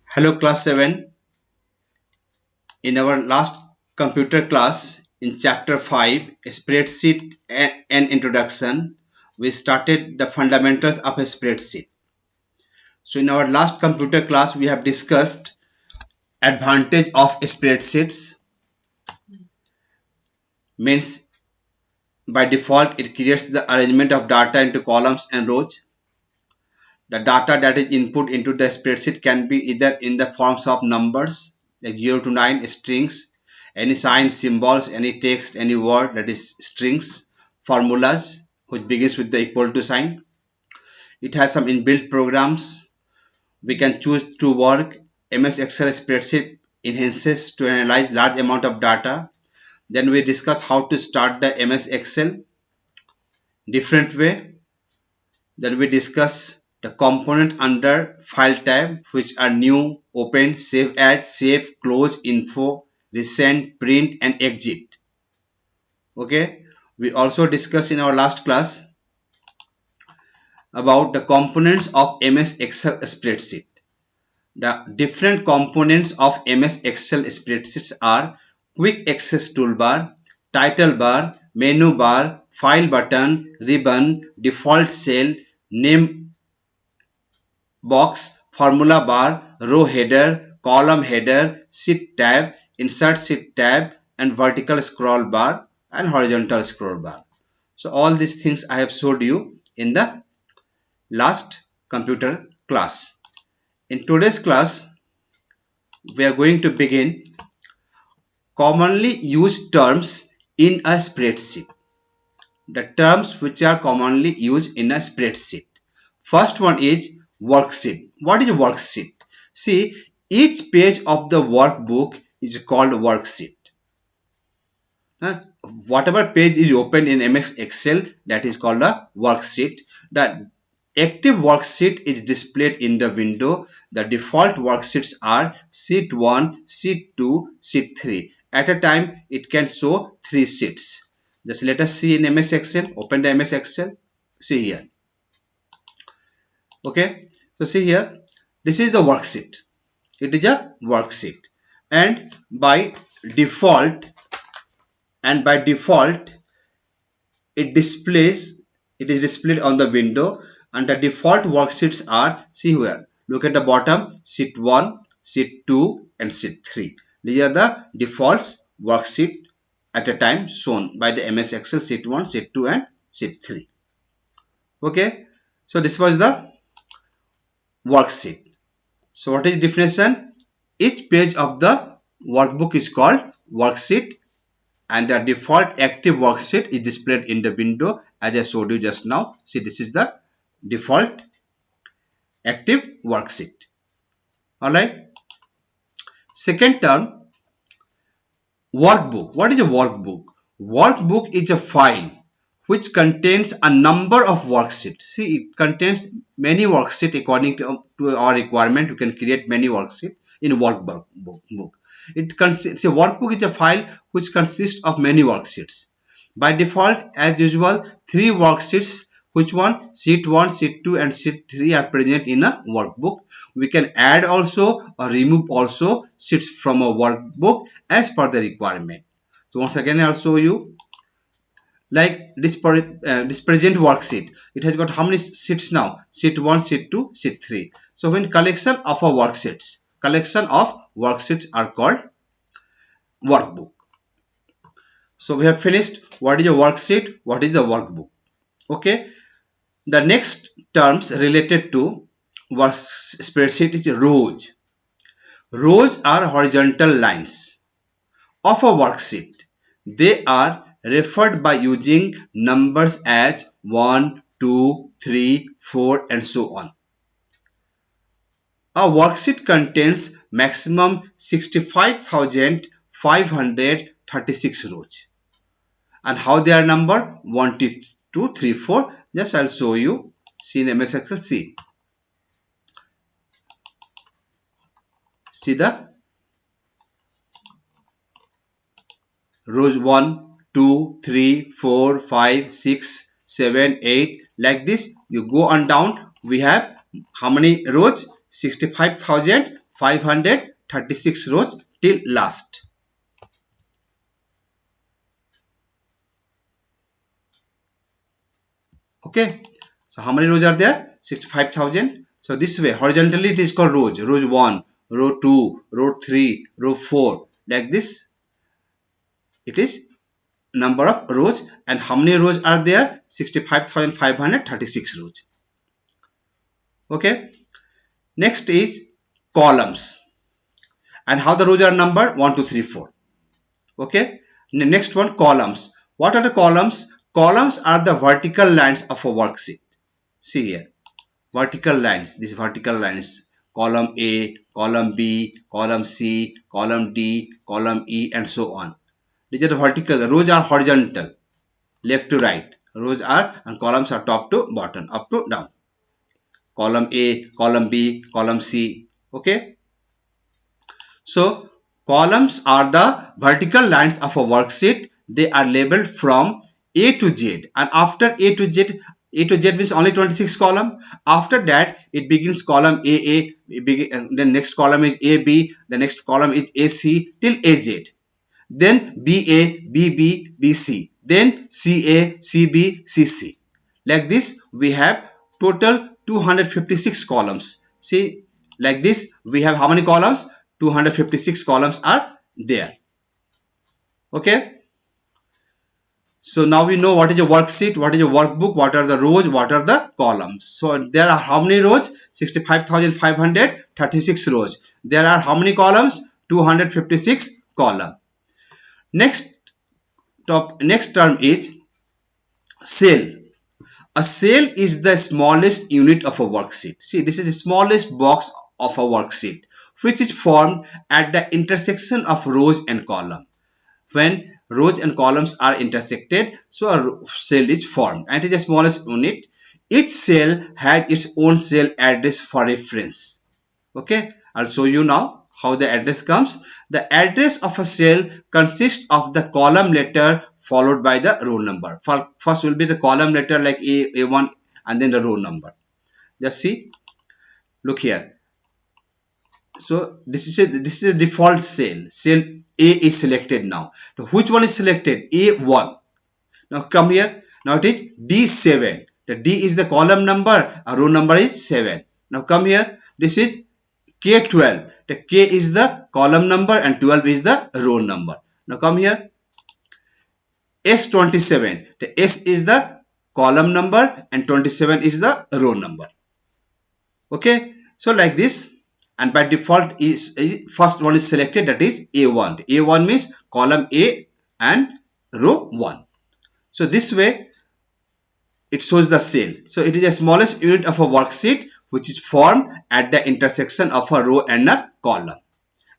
Hello class 7. In our last computer class in chapter 5 spreadsheet and introduction, we started the fundamentals of a spreadsheet. So in our last computer class we have discussed advantage of spreadsheets. Means by default it creates the arrangement of data into columns and rows. The data that is input into the spreadsheet can be either in the forms of numbers like 0 to 9, strings, any sign, symbols, any text, any word, that is strings, formulas which begins with the equal to sign. It has some inbuilt programs. We can choose to work. MS Excel spreadsheet enhances to analyze large amount of data. Then we discuss how to start the MS Excel different way. Then we discuss the component under file tab, which are new, open, save as, save, close, info, resend, print and exit. Okay, we also discussed in our last class about the components of MS Excel spreadsheet. The different components of MS Excel spreadsheets are quick access toolbar, title bar, menu bar, file button, ribbon, default cell, name box, formula bar, row header, column header, sheet tab, insert sheet tab and vertical scroll bar and horizontal scroll bar. So all these things I have showed you in the last computer class. In today's class we are going to begin commonly used terms in a spreadsheet. The terms which are commonly used in a spreadsheet. First one is worksheet. What is a worksheet? See, each page of the workbook is called worksheet. Whatever page is open in MS Excel, that is called a worksheet. The active worksheet is displayed in the window. The default worksheets are sheet 1, sheet 2, sheet 3. At a time, it can show 3 sheets. Just let us see in MS Excel. Open the MS Excel. See here. Okay. So see here. This is the worksheet. It is a worksheet. And by default, it is displayed on the window, and the default worksheets are, see here, look at the bottom, sheet 1, sheet 2 and sheet 3. These are the defaults worksheet at a time shown by the MS Excel, sheet 1, sheet 2 and sheet 3. Okay, so this was the worksheet. So what is definition? Each page of the workbook is called worksheet, and the default active worksheet is displayed in the window as I showed you just now. See, this is the default active worksheet. Alright. Second term, workbook. What is a workbook? Workbook is a file which contains a number of worksheets. See, it contains many worksheets according to our requirement. You can create many worksheets in workbook. A workbook is a file which consists of many worksheets. By default, as usual, 3 worksheets, which one? Sheet 1, sheet 2 and sheet 3 are present in a workbook. We can add also or remove also sheets from a workbook as per the requirement. So once again I'll show you, like this present worksheet. It has got how many sheets now? Sheet 1, sheet 2, sheet 3. So when collection of worksheets are called workbook. So we have finished what is a worksheet, what is a workbook. Okay, the next terms related to spreadsheet is rows. Rows are horizontal lines of a worksheet. They are referred by using numbers as 1, 2, 3, 4 and so on. A worksheet contains maximum 65,536 rows. And how they are numbered? 1, 2, 3, 4. Just I'll show you. See in MS Excel. See the rows 1, 2, 3, 4, 5, 6, 7, 8. Like this. You go on down. We have how many rows? 65,536 536 rows till last. Okay, so how many rows are there? 65,000. So this way horizontally it is called rows. Row 1, row 2, row 3, row 4, like this. It is number of rows. And how many rows are there? 65,536 rows. Okay, next is columns, and how the rows are numbered 1 2 3 4. Okay, next one, columns. What are the columns? Columns are the vertical lines of a worksheet. See here, vertical lines. These vertical lines: column A, column B, column C, column D, column E, and so on. These are the vertical. Rows are horizontal, left to right. Rows are, and columns are top to bottom, up to down. Column A, column B, column C. Okay. So columns are the vertical lines of a worksheet. They are labeled from A to Z, and after A to Z means only 26 column. After that it begins column AA, the next column is AB, the next column is AC till AZ. Then BA, BB, BC, then CA, CB, CC. Like this we have total 256 columns. See, like this we have how many columns? 256 columns are there. Okay, so now we know what is a worksheet, what is a workbook, what are the rows, what are the columns. So there are how many rows? 65,536 rows. There are how many columns? 256 columns. Next term is cell. A cell is the smallest unit of a worksheet. See, this is the smallest box of a worksheet, which is formed at the intersection of rows and columns. When rows and columns are intersected, so a cell is formed, and it is the smallest unit. Each cell has its own cell address for reference. Okay, I'll show you now how the address comes. The address of a cell consists of the column letter followed by the row number. First will be the column letter like A1, and then the row number. Just see, look here. So this is a default cell. Cell A is selected now. So which one is selected? A1. Now come here. Now it is D7. The D is the column number. A row number is 7. Now come here. This is K12. The K is the column number and 12 is the row number. Now come here. S27. The S is the column number and 27 is the row number. Okay. So like this. And by default is first one is selected, that is A1. A1 means column A and row 1. So this way it shows the cell. So it is the smallest unit of a worksheet which is formed at the intersection of a row and a column.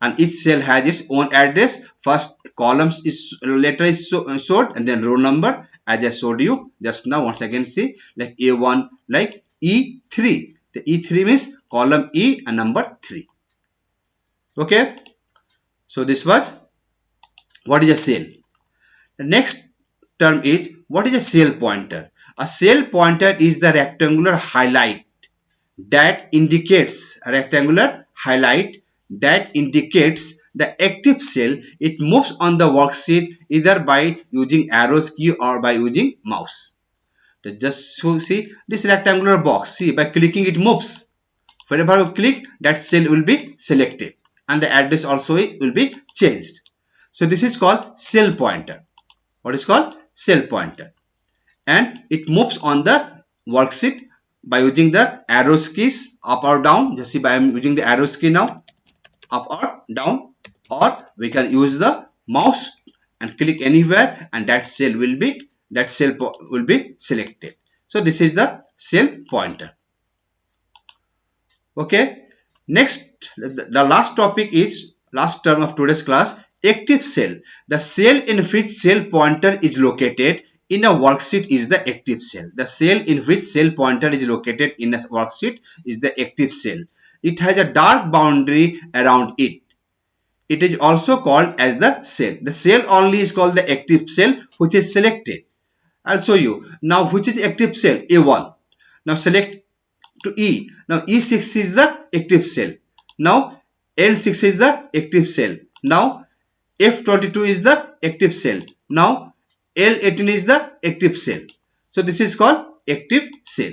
And each cell has its own address. First columns is letter is showed, and then row number, as I showed you just now. Once again see, like A1, like E3. The E3 means column E and number 3. Okay. So this was what is a cell. The next term is what is a cell pointer. A cell pointer is the rectangular highlight that indicates the active cell. It moves on the worksheet either by using arrows key or by using mouse. Just so see this rectangular box. See, by clicking it moves. Wherever you click, that cell will be selected and the address also will be changed. So this is called cell pointer. What is called? Cell pointer. And it moves on the worksheet by using the arrows keys up or down. Just see, I am using the arrows key now, up or down, or we can use the mouse and click anywhere and that cell will be selected. So this is the cell pointer. Okay. Next, the last topic is last term of today's class, active cell. The cell in which cell pointer is located in a worksheet is the active cell. The cell in which cell pointer is located in a worksheet is the active cell. It has a dark boundary around it. It is also called as the cell. The cell only is called the active cell which is selected. I'll show you now which is active cell. A1. Now select to E. Now E6 is the active cell. Now N6 is the active cell. Now F22 is the active cell. Now L18 is the active cell. So this is called active cell.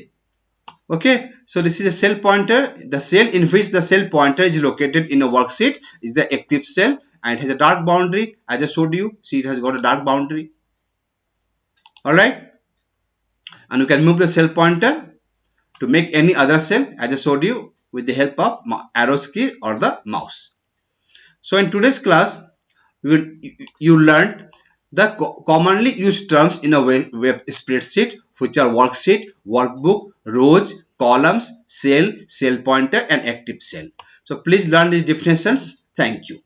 Okay, so this is a cell pointer. The cell in which the cell pointer is located in a worksheet is the active cell, and it has a dark boundary. I just showed you. See, it has got a dark boundary. All right, and you can move the cell pointer to make any other cell. I just showed you with the help of arrows key or the mouse. So in today's class, you learned the commonly used terms in a web spreadsheet, which are worksheet, workbook, rows, columns, cell, cell pointer, and active cell. So please learn these definitions. Thank you.